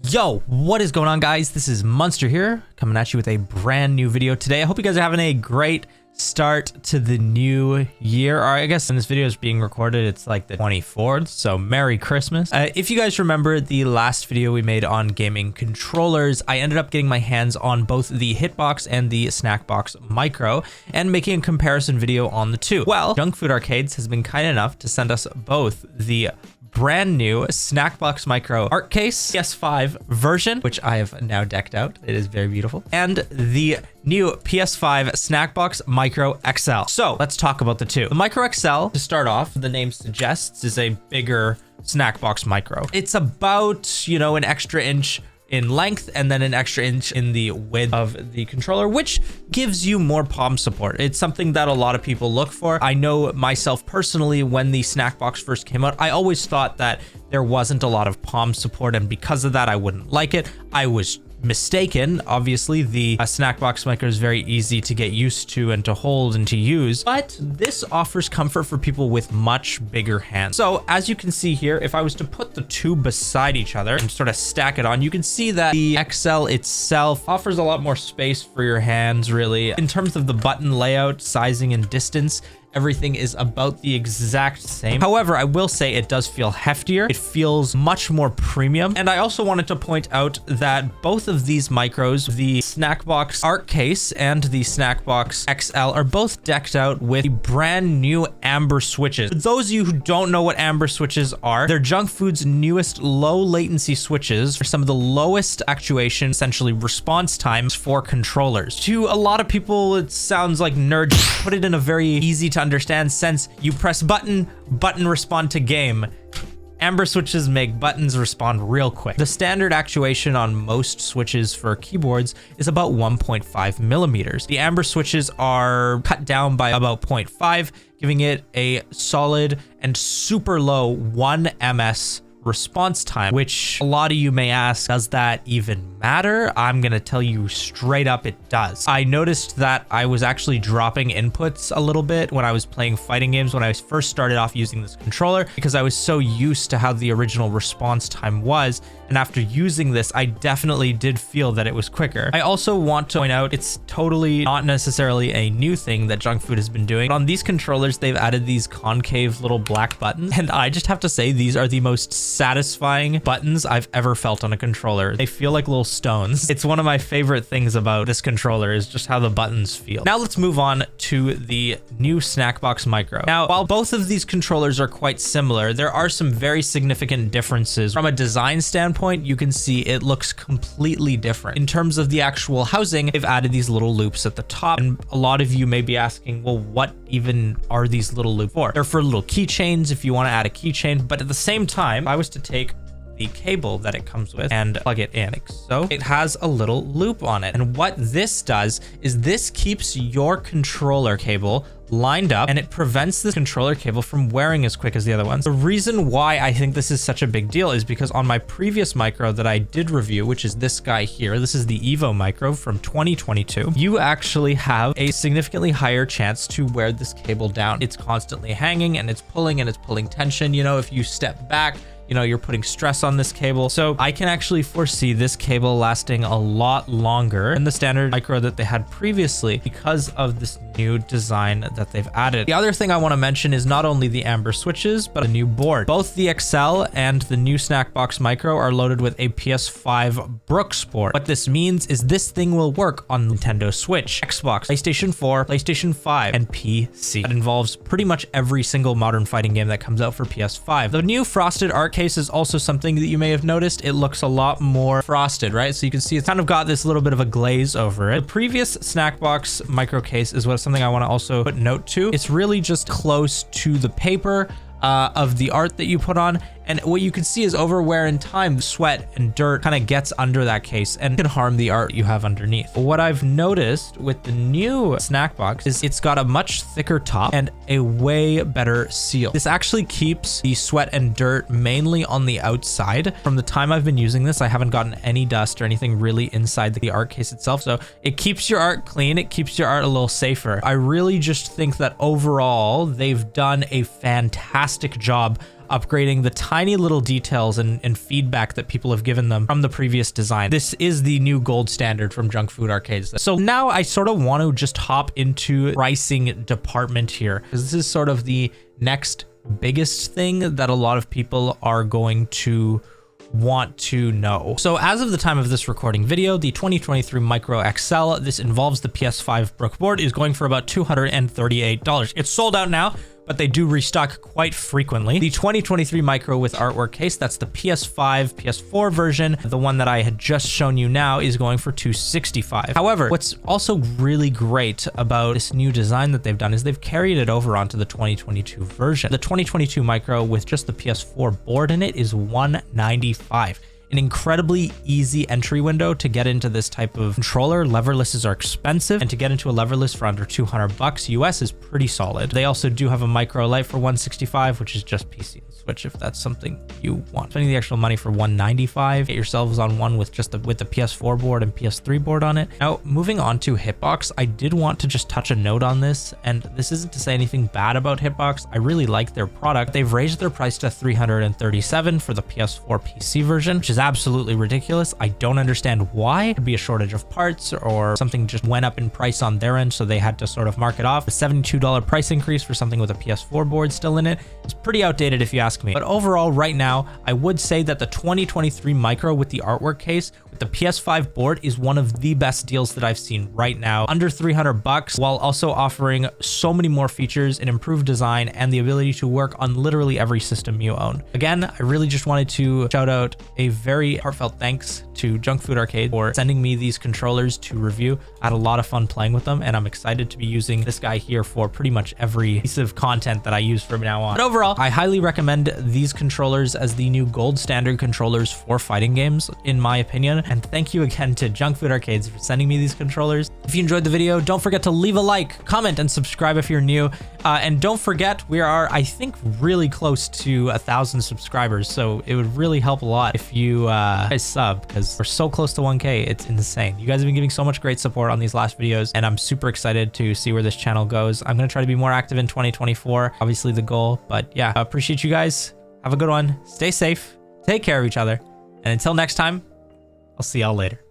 Yo, what is going on, guys? This is Munster here, coming at you with a brand new video today. I hope you guys are having a great start to the new year. Or I guess when this video is being recorded, it's like the 24th, so Merry Christmas. If you guys remember the last video we made on gaming controllers, I ended up getting my hands on both the Hitbox and the Snackbox Micro and making a comparison video on the two. Well, Junkfood Arcades has been kind enough to send us both the brand new Snackbox Micro art case PS5 version, which I have now decked out. It is very beautiful. And the new PS5 Snackbox Micro XL. So let's talk about the two. The Micro XL, to start off, the name suggests, is a bigger Snackbox Micro. It's about, you know, an extra inch in length and then an extra inch in the width of the controller, which gives you more palm support. It's something that a lot of people look for. I know myself personally, when the Snackbox first came out, I always thought that there wasn't a lot of palm support, and because of that, I wouldn't like it. I was mistaken. Obviously, the Snackbox Micro is very easy to get used to and to hold and to use, but this offers comfort for people with much bigger hands. So as you can see here, if I was to put the two beside each other and sort of stack it on, you can see that the XL itself offers a lot more space for your hands, really. In terms of the button layout, sizing, and distance, everything is about the exact same. However, I will say it does feel heftier. It feels much more premium. And I also wanted to point out that both of these micros, the Snackbox Art Case and the Snackbox XL, are both decked out with brand new amber switches. For those of you who don't know what amber switches are, they're Junkfood's newest low latency switches for some of the lowest actuation, essentially response times for controllers. To a lot of people, it sounds like nerds. Put it in a very easy to understand sense. You press button respond to game. Amber switches make buttons respond real quick. The standard actuation on most switches for keyboards is about 1.5 millimeters. The amber switches are cut down by about 0.5, giving it a solid and super low 1 ms response time, which a lot of you may ask, does that even matter? I'm gonna tell you straight up, it does. I noticed that I was actually dropping inputs a little bit when I was playing fighting games when I first started off using this controller, because I was so used to how the original response time was. And after using this, I definitely did feel that it was quicker. I also want to point out, it's totally not necessarily a new thing that Junkfood has been doing. But on these controllers, they've added these concave little black buttons. And I just have to say, these are the most satisfying buttons I've ever felt on a controller. They feel like little stones. It's one of my favorite things about this controller, is just how the buttons feel. Now let's move on to the new Snackbox Micro. Now, while both of these controllers are quite similar, there are some very significant differences. From a design standpoint, you can see it looks completely different. In terms of the actual housing, they've added these little loops at the top, and a lot of you may be asking, well, what even are these little loops for? They're for little keychains if you want to add a keychain, but at the same time, if I was to take the cable that it comes with and plug it in, like so, it has a little loop on it. And what this does is this keeps your controller cable lined up, and it prevents the controller cable from wearing as quick as the other ones. The reason why I think this is such a big deal is because on my previous micro that I did review, which is this guy here, this is the Evo Micro from 2022, you actually have a significantly higher chance to wear this cable down. It's constantly hanging and it's pulling tension. You know, if you step back, you know, you're putting stress on this cable. So I can actually foresee this cable lasting a lot longer than the standard micro that they had previously because of this new design that they've added. The other thing I want to mention is not only the amber switches, but a new board. Both the XL and the new Snackbox Micro are loaded with a PS5 Brooks board. What this means is this thing will work on Nintendo Switch, Xbox, PlayStation 4, PlayStation 5, and PC. That involves pretty much every single modern fighting game that comes out for PS5. The new frosted art case is also something that you may have noticed. It looks a lot more frosted, right? So you can see it's kind of got this little bit of a glaze over it. The previous Snackbox Micro case is something I want to also put note to. It's really just close to the paper of the art that you put on, And what you can see is over wear and time, sweat and dirt kind of gets under that case and can harm the art you have underneath. What I've noticed with the new Snackbox is it's got a much thicker top and a way better seal. This actually keeps the sweat and dirt mainly on the outside. From the time I've been using this, I haven't gotten any dust or anything really inside the art case itself. So it keeps your art clean. It keeps your art a little safer. I really just think that overall, they've done a fantastic job upgrading the tiny little details and feedback that people have given them from the previous design. This is the new gold standard from Junkfood Arcades. So now I sort of want to just hop into pricing department here, because this is sort of the next biggest thing that a lot of people are going to want to know. So as of the time of this recording video, the 2023 Micro XL, this involves the PS5 Brook board, is going for about $238. It's sold out now, but they do restock quite frequently. The 2023 Micro with artwork case, that's the PS5, PS4 version. The one that I had just shown you now is going for $265. However, what's also really great about this new design that they've done is they've carried it over onto the 2022 version. The 2022 Micro with just the PS4 board in it is $195. An incredibly easy entry window to get into this type of controller. Leverlesses are expensive, and to get into a leverless for under $200 US is pretty solid. They also do have a Micro Lite for $165, which is just PC and Switch if that's something you want. Spending the extra money for $195, get yourselves on one with just the PS4 board and PS3 board on it. Now, moving on to Hitbox, I did want to just touch a note on this, and this isn't to say anything bad about Hitbox. I really like their product. They've raised their price to $337 for the PS4 PC version, which is absolutely ridiculous. I don't understand why. It could be a shortage of parts or something just went up in price on their end, so they had to sort of mark it off. A $72 price increase for something with a PS4 board still in it is pretty outdated if you ask me. But overall, right now, I would say that the 2023 Micro with the artwork case with the PS5 board is one of the best deals that I've seen right now. Under $300 while also offering so many more features, an improved design, and the ability to work on literally every system you own. Again, I really just wanted to shout out a very heartfelt thanks to Junkfood Arcade for sending me these controllers to review. I had a lot of fun playing with them, and I'm excited to be using this guy here for pretty much every piece of content that I use from now on. But overall, I highly recommend these controllers as the new gold standard controllers for fighting games, in my opinion. And thank you again to Junkfood Arcades for sending me these controllers. If you enjoyed the video, don't forget to leave a like, comment, and subscribe if you're new. And don't forget, we are, I think, really close to 1,000 subscribers. So it would really help a lot if you guys sub, because we're so close to 1K. It's insane. You guys have been giving so much great support on these last videos, and I'm super excited to see where this channel goes. I'm going to try to be more active in 2024, obviously the goal. But yeah, I appreciate you guys. Have a good one. Stay safe. Take care of each other. And until next time, I'll see y'all later.